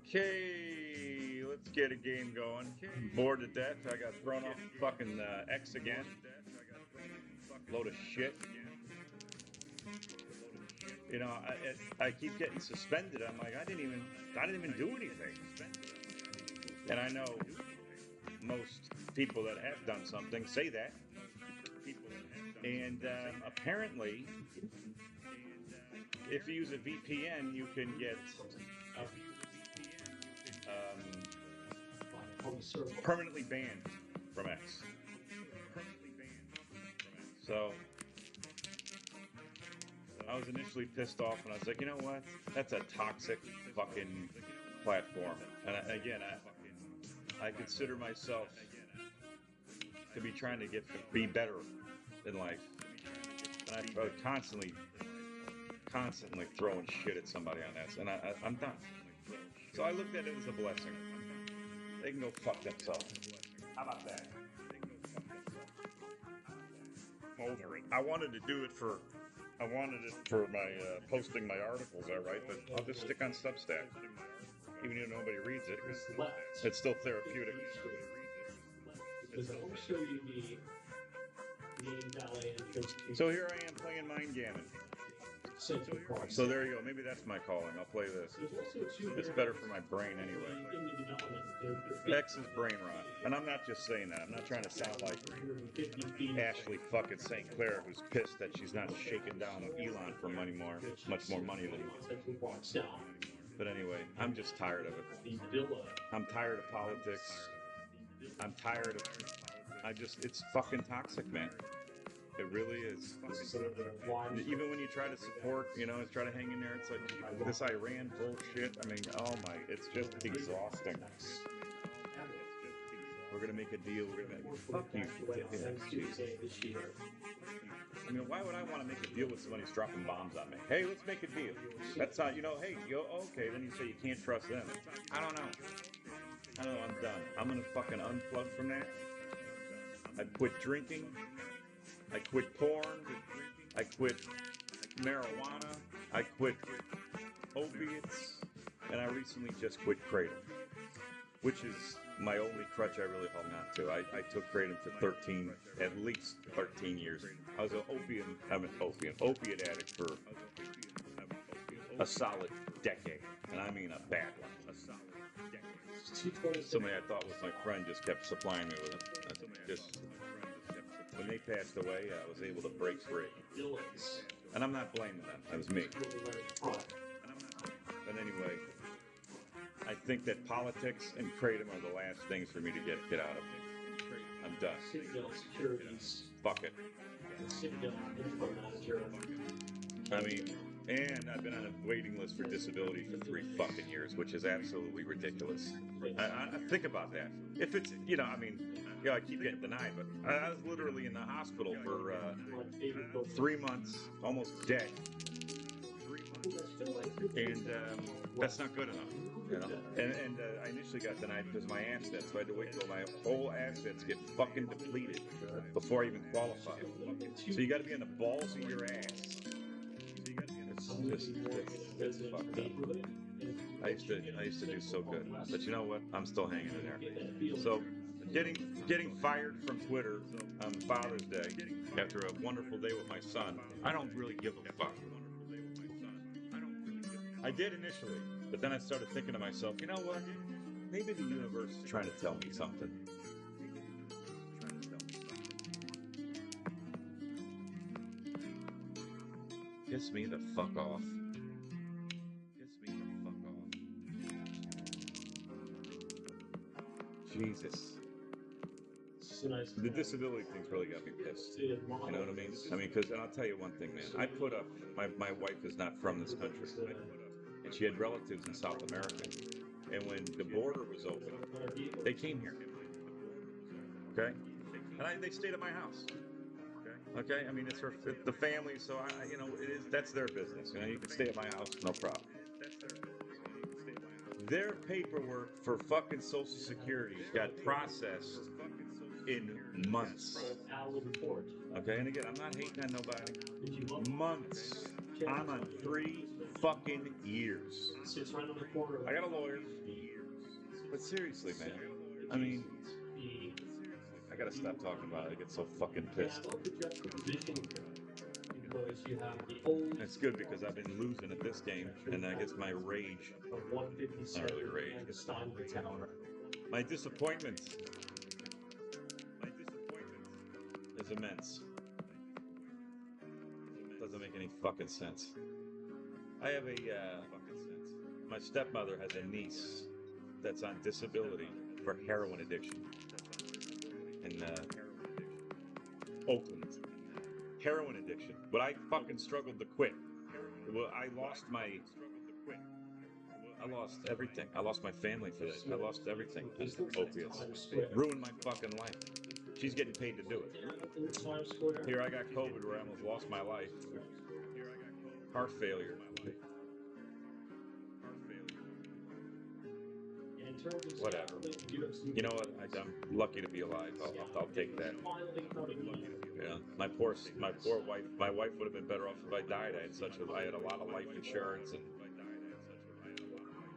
Okay, let's get a game going. Bored to death. I got thrown off fucking X again. Load of shit. You know, I keep getting suspended. I'm like, I didn't even do anything. And I know most people that have done something say that. And apparently, if you use a VPN, you can get permanently banned from X. So I was initially pissed off, and I was like, you know what? That's a toxic fucking platform. And again, I consider myself to be trying to be better in life, and I constantly throwing shit at somebody on that, and I'm done. So I looked at it as a blessing. They can go fuck themselves. How about that? Over it. I wanted it for my posting my articles, all right, but I'll just stick on Substack, even though nobody reads it. It's still therapeutic. So here I am playing Mindgammon. So there you go. Maybe that's my calling. I'll play this. It's better for my brain anyway. X is brain rot. And I'm not just saying that. I'm not trying to sound like Ashley fucking St. Clair, who's pissed that she's not shaking down Elon for much more money than he wants. But anyway, I'm just tired of it. I'm tired of politics. I'm tired of... it's fucking toxic, man. It really is. Even when you try to support, try to hang in there, it's like this Iran bullshit. I mean, oh my, it's just exhausting. We're gonna make a deal. Fuck you. I mean, why would I want to make a deal with somebody who's dropping bombs on me? Hey, let's make a deal. That's not, hey, okay, then you say you can't trust them. I don't know. I'm done. I'm gonna fucking unplug from that. I quit drinking. I quit porn, I quit marijuana, I quit opiates, and I recently just quit Kratom, which is my only crutch I really hung on to. I took Kratom for at least 13 years. I was an opiate addict for a solid decade, and I mean a bad one. Somebody I thought was my friend just kept supplying me with it. When they passed away, I was able to break free. And I'm not blaming them. That was me. But anyway, I think that politics and Kratom are the last things for me to get out of. I'm done. Fuck it. I mean, and I've been on a waiting list for disability for 3 fucking years, which is absolutely ridiculous. I think about that. If it's, I keep getting denied, but I was literally in the hospital for 3 months, almost dead. And that's not good enough, And I initially got denied because of my assets, so I had to wait till my whole assets get fucking depleted before I even qualify. So you got to be on the balls of your ass. It's fucked up. I used to do so good, but you know what? I'm still hanging in there. So getting fired from Twitter on Father's Day after a wonderful day with my son, I don't really give a fuck. I did initially, but then I started thinking to myself, you know what? Maybe the universe is trying to tell me something. Piss me the fuck off. Jesus. The disability thing's really got me pissed. You know what I mean? Because I'll tell you one thing, man. I put up, my wife is not from this country, and she had relatives in South America. And when the border was open, they came here. Okay? And they stayed at my house. Okay? I mean, it's the family, so that's their business. You can stay at my house, no problem. Their paperwork for fucking Social Security got processed in months. Okay, and again, I'm not hating on nobody. Months. I'm on 3 fucking years. I got a lawyer. But seriously, man. I mean, I gotta stop talking about it. I get so fucking pissed. It's good because I've been losing at this game, and I guess my rage, not really rage, my disappointment is immense. Doesn't make any fucking sense. I have my stepmother has a niece that's on disability for heroin addiction in Oakland. Heroin addiction. But I fucking struggled to quit. Well, I lost everything. I lost my family for this. I lost everything. Opiates. Ruined my fucking life. She's getting paid to do it. Here I got COVID where I almost lost my life. Heart failure. Whatever. You know what? I'm lucky to be alive. I'll take that. Yeah. My poor wife. My wife would have been better off if I died. I had a lot of life insurance, and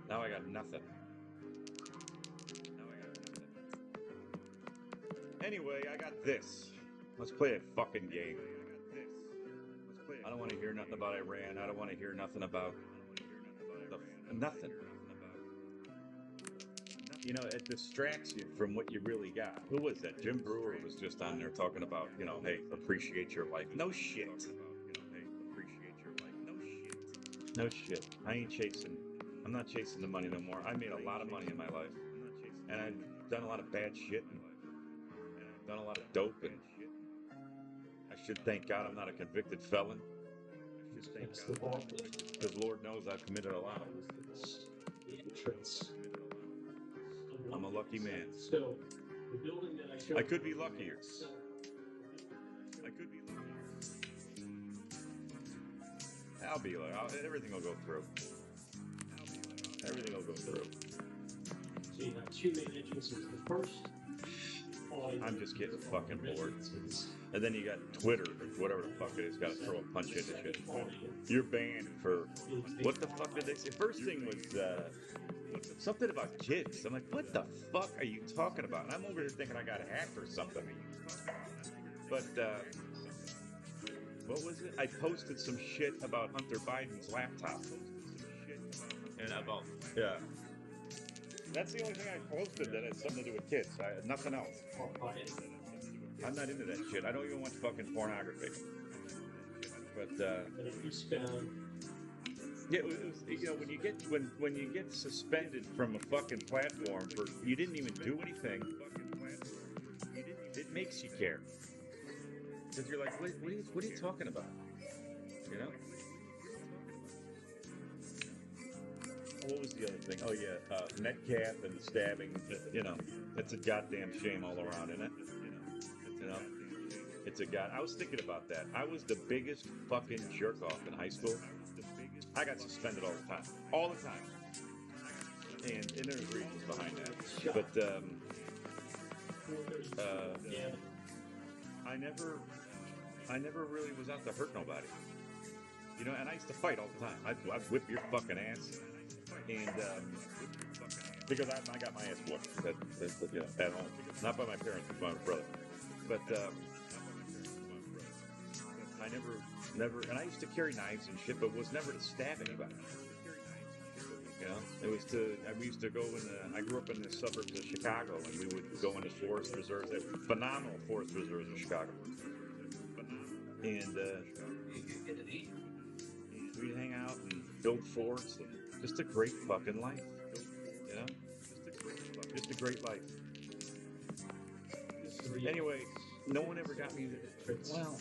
now I got nothing. Anyway, I got this. Let's play a fucking game. I don't want to hear nothing about Iran. I don't want to hear nothing about nothing. You know, it distracts you from what you really got. Who was that? Jim Brewer was just on there talking about, you know, hey, appreciate your life. No shit. No shit. I'm not chasing the money no more. I made a lot of money in my life. And I've done a lot of bad shit. And done a lot of dope. And I should thank God I'm not a convicted felon. Because Lord knows I've committed a lot. I'm a lucky man. I could be luckier. I'll be like, everything will go through. Everything will go through. So you have two main entrances. The first, I'm just getting fucking bored. And then you got Twitter, or whatever the fuck it is, got to throw a punch into shit. You're banned for, what the fuck did they say? First thing was something about kids. I'm like, what the fuck are you talking about? And I'm over here thinking I got hacked or something. But, what was it? I posted some shit about Hunter Biden's laptop. And about, yeah. That's the only thing I posted that has something to do with kids. Nothing else. I'm not into that shit. I don't even watch fucking pornography. But yeah, it was, you know, when you get suspended from a fucking platform for you didn't even do anything, it makes you care. Because you're like, what are you talking about? You know? What was the other thing? Oh yeah, Metcalf and the stabbing. You know, it's a goddamn shame all around, isn't it? You know, it's a god. I was thinking about that. I was the biggest fucking jerk off in high school. I got suspended all the time, and there's reasons behind that. But I never really was out to hurt nobody. You know, and I used to fight all the time. I'd whip your fucking ass. And because I got my ass whooped you know, at home, not by my parents, but by my brother. But I never, and I used to carry knives and shit, but was never to stab anybody. You know, it was we used to go I grew up in the suburbs of Chicago, and we would go into forest reserves. They were phenomenal forest reserves in Chicago. And we'd hang out and build forts. And just a great fucking life, you know? Just a great life. Anyway, no one ever got me well,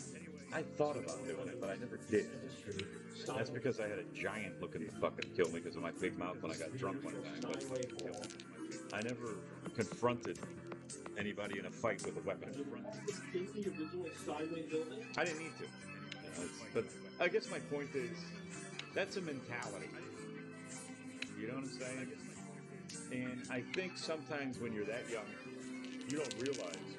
I thought about doing it, but I never did. That's because I had a giant looking to fucking kill me because of my big mouth when I got drunk one time. But I never confronted anybody in a fight with a weapon. I didn't need to. You know, but I guess my point is, that's a mentality. You know what I'm saying? And I think sometimes when you're that young, you don't realize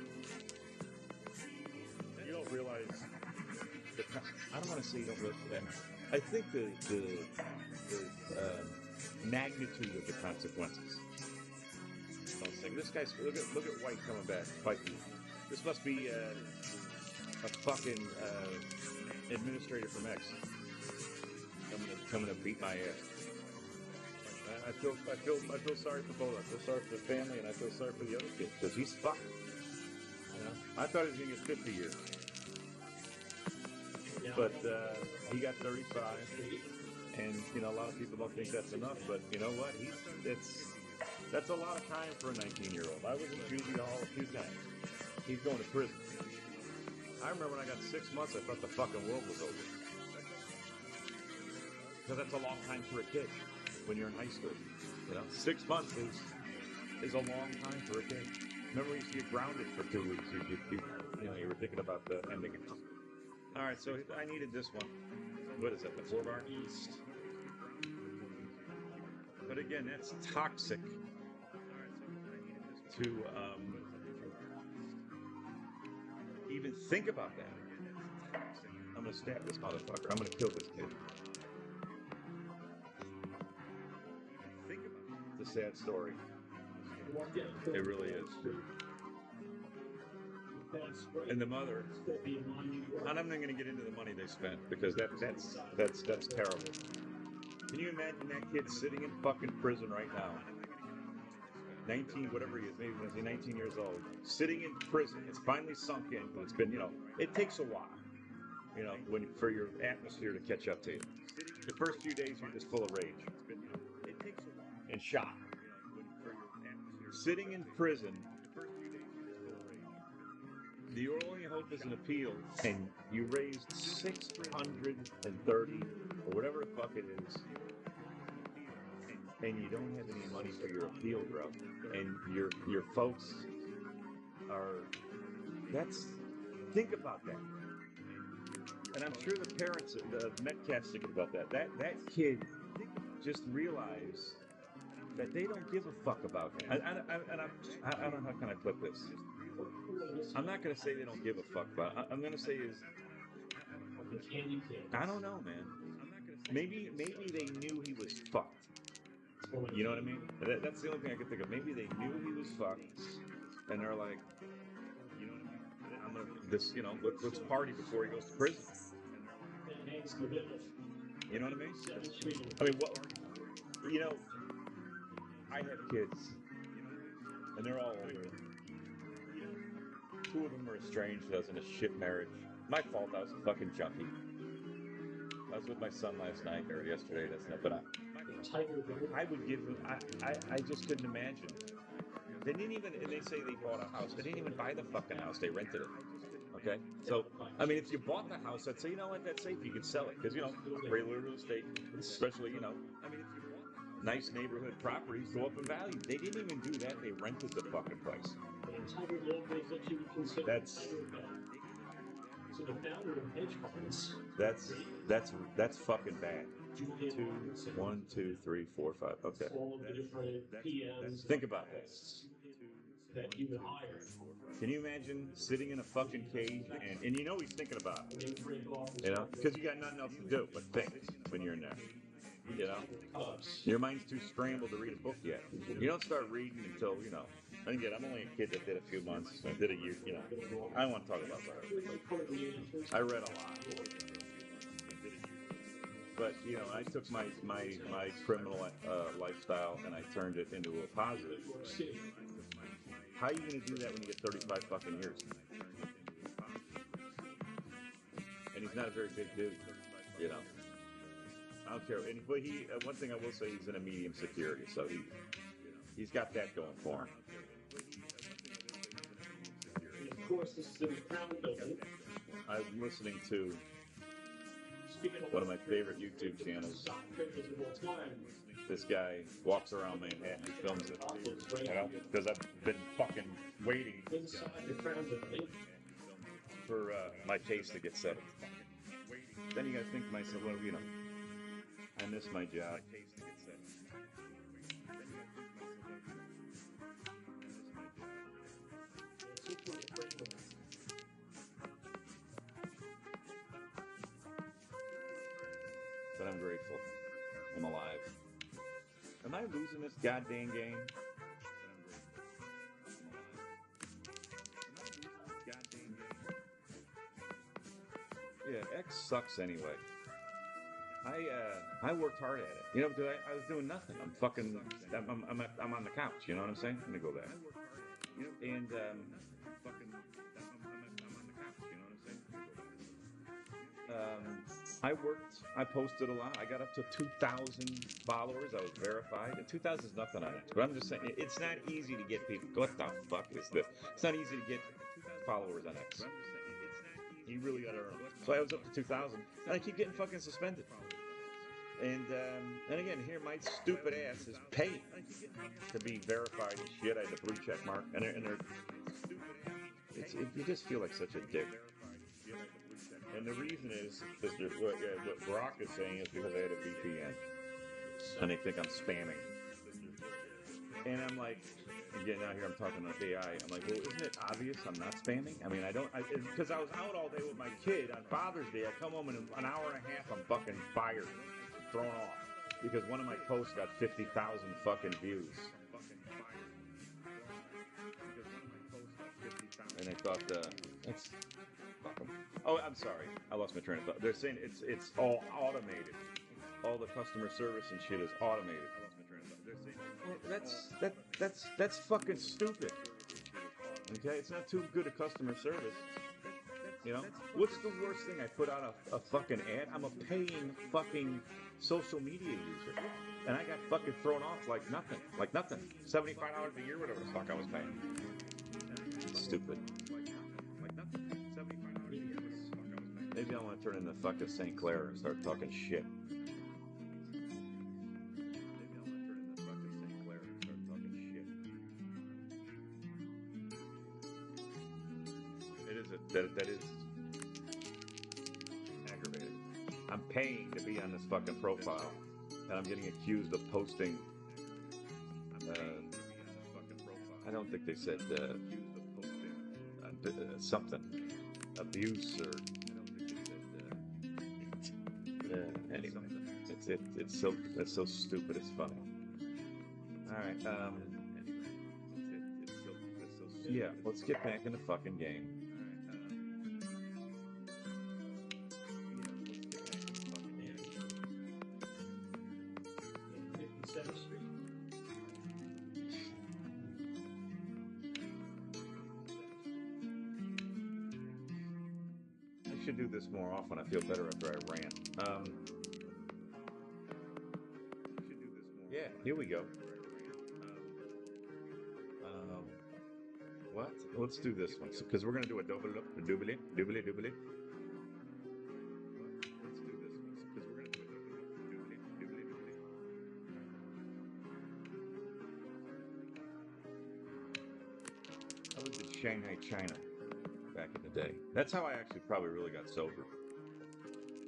I don't want to say you don't realize I think the magnitude of the consequences. I'll say, this guy's look at White coming back fighting. This must be a fucking administrator from X coming to beat my ass. I feel sorry for both. I feel sorry for the family, and I feel sorry for the other kid because he's fucked. You know, I thought he was gonna get 50 years, but he got 35, and you know a lot of people don't think that's enough. But you know what? That's a lot of time for a 19-year-old. I was in juvie hall a few times. He's going to prison. I remember when I got 6 months, I thought the fucking world was over. Because that's a long time for a kid when you're in high school. You know, 6 months is a long time for a kid. Remember, we used to get grounded for 2 weeks. You were thinking about the ending. All right, so I needed this one. What is that? The 4-bar East. But again, that's toxic to even think about that. I'm gonna stab this motherfucker. I'm gonna kill this kid. Think about it. It's a sad story. It really is. And the mother, I'm not going to get into the money they spent because that's terrible. Can you imagine that kid sitting in fucking prison right now? 19, whatever he is, maybe he's 19 years old, sitting in prison. It's finally sunk in, but it's been, it takes a while, for your atmosphere to catch up to you. The first few days, you're just full of rage. It takes a while. And shock. Sitting in prison, the only hope is an appeal, and you raised $630 or whatever the fuck it is, and you don't have any money for your appeal, bro. And your folks are. Think about that. And I'm sure the parents, the Metcalf's thinking about that. That kid just realized that they don't give a fuck about him. I don't know how can I put this. I'm not going to say they don't give a fuck about it. I'm going to say is, I don't know, man. Maybe they knew he was fucked. You know what I mean? That's the only thing I can think of. Maybe they knew he was fucked, and they're like, you know what I mean? Let's party before he goes to prison. You know what I mean? I mean, I have kids, and they're all older. 2 of them are estranged. I was in a shit marriage. My fault. I was a fucking junkie. I was with my son last night or yesterday. That's not. But I would give them. I just couldn't imagine. They didn't even. And they say they bought a house. They didn't even buy the fucking house. They rented it. Okay. So I mean, if you bought the house, I'd say, you know what, that's safe. You can sell it because regular real estate, especially I mean, if you bought nice neighborhood properties go up in value. They didn't even do that. They rented the fucking place. That's fucking bad. 1, 2, 3, 4, 5. Okay. Think about that. Can you imagine sitting in a fucking cage and he's thinking about it, because you got nothing else to do but think when you're in there. Your mind's too scrambled to read a book yet. You don't start reading until, and again, I'm only a kid that did a few months. I did a year, I don't want to talk about that. I read a lot. But, I took my criminal lifestyle and I turned it into a positive. How are you going to do that when you get 35 fucking years? And he's not a very big dude, I don't care. And one thing I will say, he's in a medium security, so he's got that going for him. Of course, this is in the Crown Building. I'm listening to one of my favorite YouTube channels. This guy walks around Manhattan, he films it, because I've been fucking waiting for my case to get settled. Then you gotta think to myself, well, I miss my job. grateful I'm alive. Am I losing this goddamn game? Yeah, X sucks anyway. I worked hard at it, you know, because I was doing nothing. I'm fucking, I'm on the couch. You know what I'm saying? Let me go back. And I worked. I posted a lot. I got up to 2,000 followers. I was verified. 2,000 is nothing on X, but I'm just saying it's not easy to get people. What the fuck is this? It's not easy to get followers on X. You really gotta earn them. So I was up to 2,000, and I keep getting fucking suspended. And again, here my stupid ass is paying to be verified and shit. I had the blue check mark, and you just feel like such a dick. And the reason is what Brock is saying is because I had a VPN, and they think I'm spamming. And I'm like, again, now here I'm talking on AI. I'm like, well, isn't it obvious I'm not spamming? I mean, because I was out all day with my kid on Father's Day. I come home in an hour and a half, I'm fucking fired. Thrown off because one of my posts got 50,000 fucking views, and I thought that's fucking. Oh, I'm sorry, I lost my train of thought. They're saying it's all automated. All the customer service and shit is automated. Well, that's fucking stupid. Okay, it's not too good a customer service. You know, what's the worst thing? I put out a fucking ad. I'm a paying fucking social media user, and I got fucking thrown off like nothing. $75 a year, whatever the fuck I was paying. Stupid. Maybe I want to turn into fucking St. Clair and start talking shit. That is aggravating. I'm paying to be on this fucking profile, and I'm getting accused of posting. I don't think they said something abuse or. Anyway, it's so stupid. It's funny. All right. Yeah, let's get back in the fucking game. I should do this more often. I feel better after I rant. Yeah, here we go. What? Let's do this one because we're gonna do a double. Let's do this one because we're gonna do I lived in Shanghai, China, back in the day. That's how I actually probably really got sober.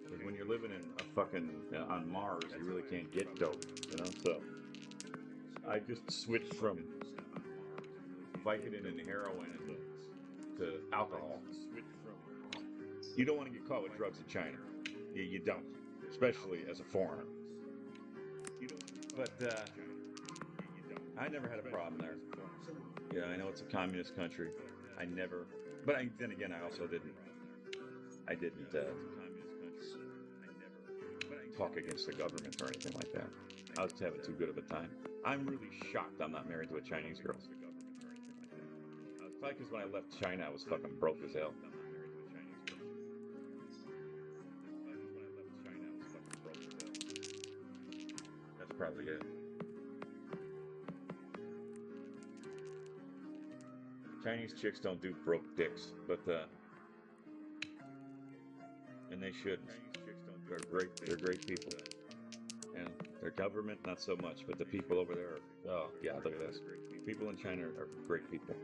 Because when you're living in a fucking on Mars, you really can't get dope, you know. So I just switched from Vicodin and heroin to alcohol. You don't want to get caught with drugs in China. You don't, especially as a foreigner. But I never had a problem there. Yeah, I know it's a communist country. But then again, I also didn't talk against the government or anything like that. I was having too good of a time. I'm really shocked I'm not married to a Chinese girl. Probably because when I left China, I was fucking broke as hell. That's probably it. Chinese chicks don't do broke dicks, but and they shouldn't. They're great people. And their government, not so much, but the people over there are, oh yeah, look at this. People in China are great people.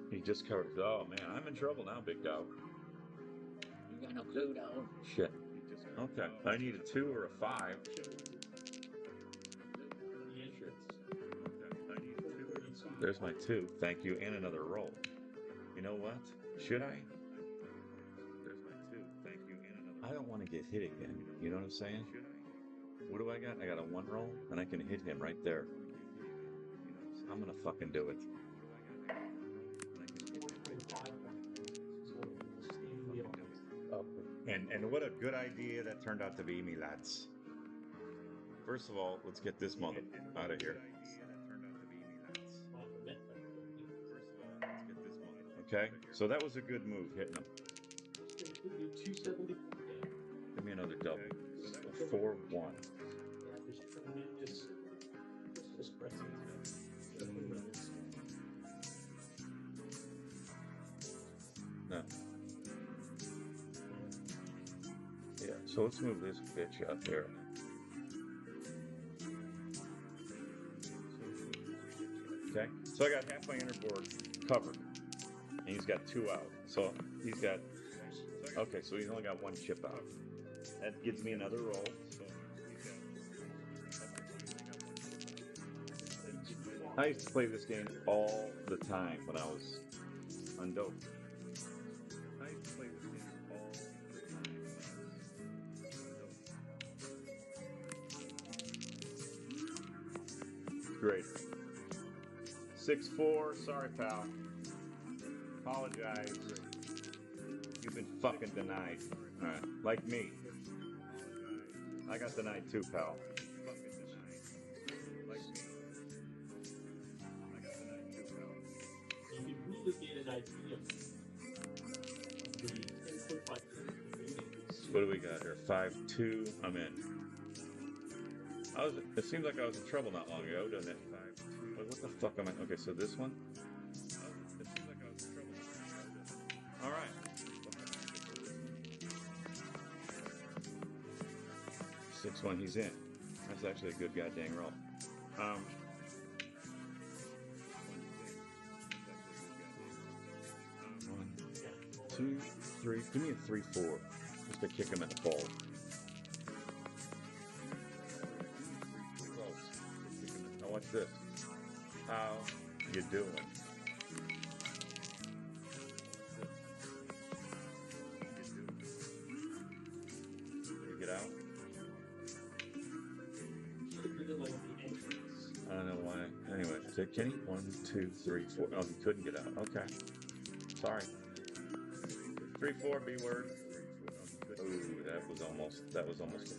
He just covered. Oh man, I'm in trouble now, big dog. You got no clue, dog. Shit. Okay, I need a 2 or a 5. There's my 2. Thank you, and another roll. You know what? Should I? There's my 2. Thank you, and another. I don't want to get hit again. You know what I'm saying? Should I? What do I got? I got a 1 roll, and I can hit him right there. I'm gonna fucking do it. Oh, and what a good idea that turned out to be, me lads. First of all, let's get this mother out of here. Okay, so that was a good move, hitting him. Give me another double. 4-1. No. Yeah, so let's move this bitch up here. Okay, so I got half my inner board covered, and he's got 2 out. So he's got, okay, so he's only got 1 chip out. That gives me another roll. I used to play this game all the time when I was undoped. I used to play this game all the time when I was undoped. Great. 6-4, sorry pal. Apologize. You've been fucking denied. Alright, like me. I got denied too, pal. Like me. I got denied too, pal. You can really get an idea of the 10.5. What do we got here? 5-2. I'm in. It seems like I was in trouble not long ago, doesn't it? 5-2. What the fuck am I? Okay, so this one. It seems like I was in trouble not long ago, doesn't it? All right. 6-1. He's in. That's actually a good goddamn roll. 1, 2, 3. Give me a 3-4, just to kick him in the balls. Now watch this. How you doing? Did he get out? I don't know why. Anyway, so Kenny, 1, 2, 3, 4. Oh, he couldn't get out. Okay. Sorry. 3-4, B word. Ooh, that was almost.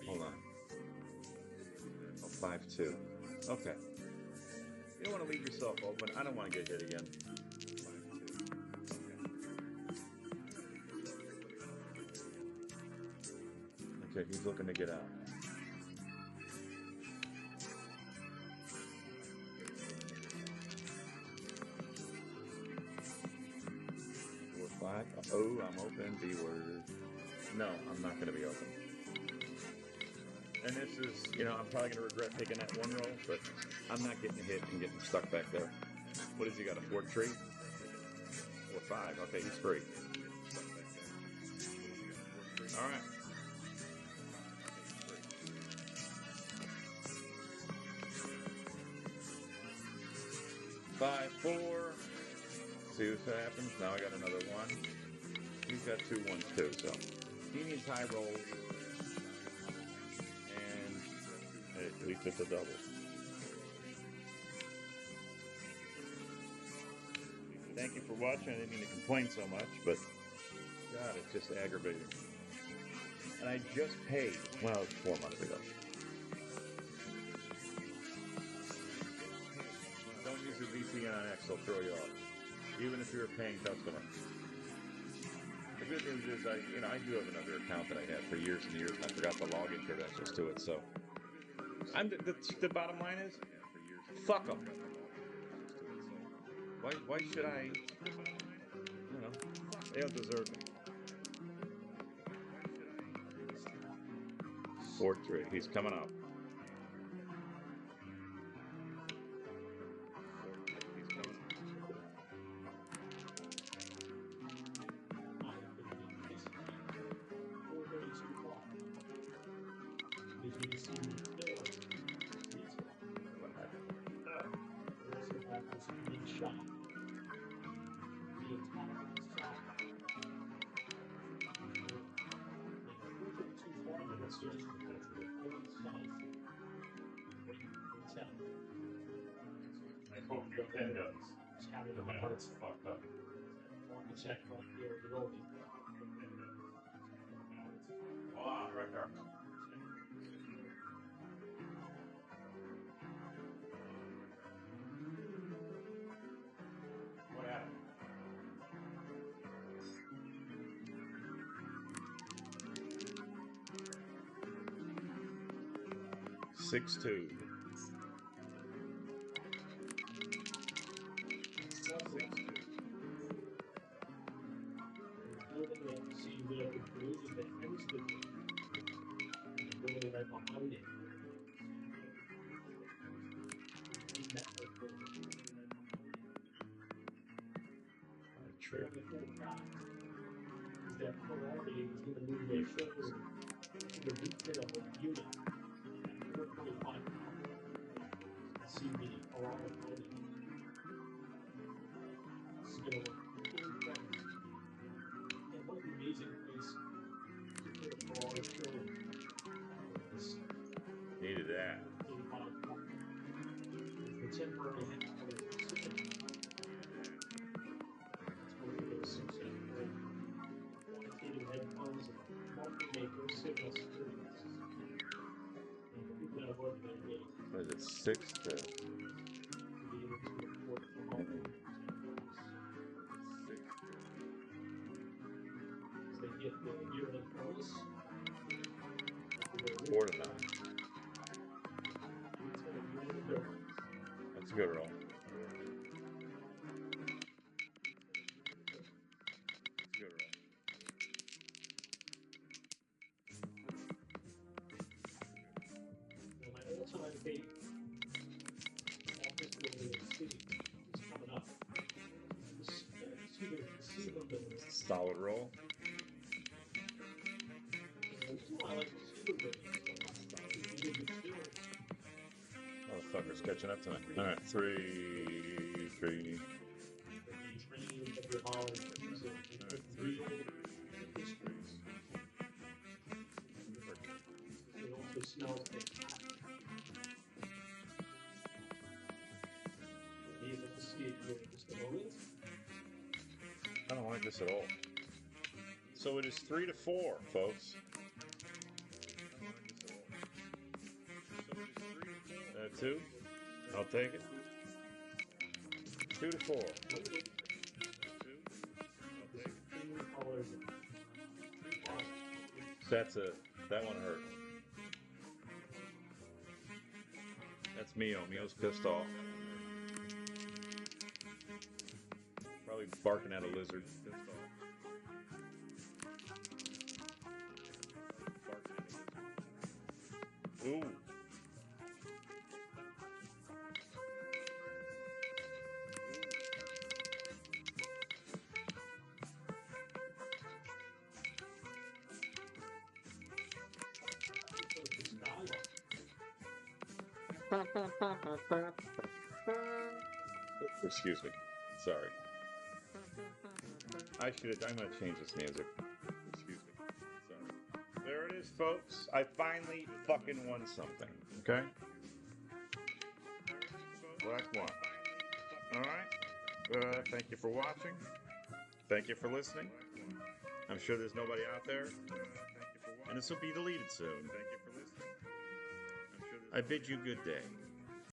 Hold on. Oh, 5-2. Okay. You don't want to leave yourself open. I don't want to get hit again. 5-2. Okay, he's looking to get out. Oh, I'm open. B word. No, I'm not going to be open. And this is, I'm probably going to regret taking that 1 roll, but I'm not getting hit and getting stuck back there. What has he got? A 4-3? Or 5? Okay, he's free. All right. 5-4. See what happens. Now I got another 1. He's got 2 1s too, so he needs high rolls, and at least it's a double. Thank you for watching. I didn't mean to complain so much, but God, it's just aggravating. And I just paid. Well, it was 4 months ago. Don't use your VPN on X; they'll throw you off, even if you're a paying customer. The good news is I do have another account that I had for years and years, and I forgot the login credentials to it. So, the bottom line is, fuck them. Why should I? They don't deserve me. 4-3. He's coming up. you see me kill retail. What happened? We also have this unique shot. The attack on the side. Too far in the suggestion that the only size retail. I hope your pen does. Because my heart's fucked up. Check right here, the only. Oh, right there. What happened? Six two. Right behind it. True. That polarity is going to move their shoulders to the retail unit at 425 see the alarm behind it. This is going to work incredible. And what an amazing place to put a polar showing. Needed that. The temporary headquarters of Pacific. It's one of those quantitative headphones and market makers, signal security. And people that avoid the gate. What is it? 6 to. To be able to report from home. As they get the yearly bonus. 4 to 9. That's a good roll. That's a good roll. Now, my all-time favorite office building in the city is coming up. Solid roll. I like the building. Motherfucker's catching up tonight. All right, 3, 3. It also smells fantastic. Be able to see it here in just a moment. I don't like this at all. So it is 3 to 4, folks. Two. I'll take it. 2 to 4. 2. I'll take it. That one hurt. That's Mio. Mio's pissed off. Probably barking at a lizard. Pissed off. Barking at a lizard. Ooh. Excuse me. Sorry. I'm gonna change this music. Excuse me. Sorry. There it is, folks. I finally fucking won something. Okay? Black one. Alright? Thank you for watching. Thank you for listening. I'm sure there's nobody out there. And this will be deleted soon. I bid you good day.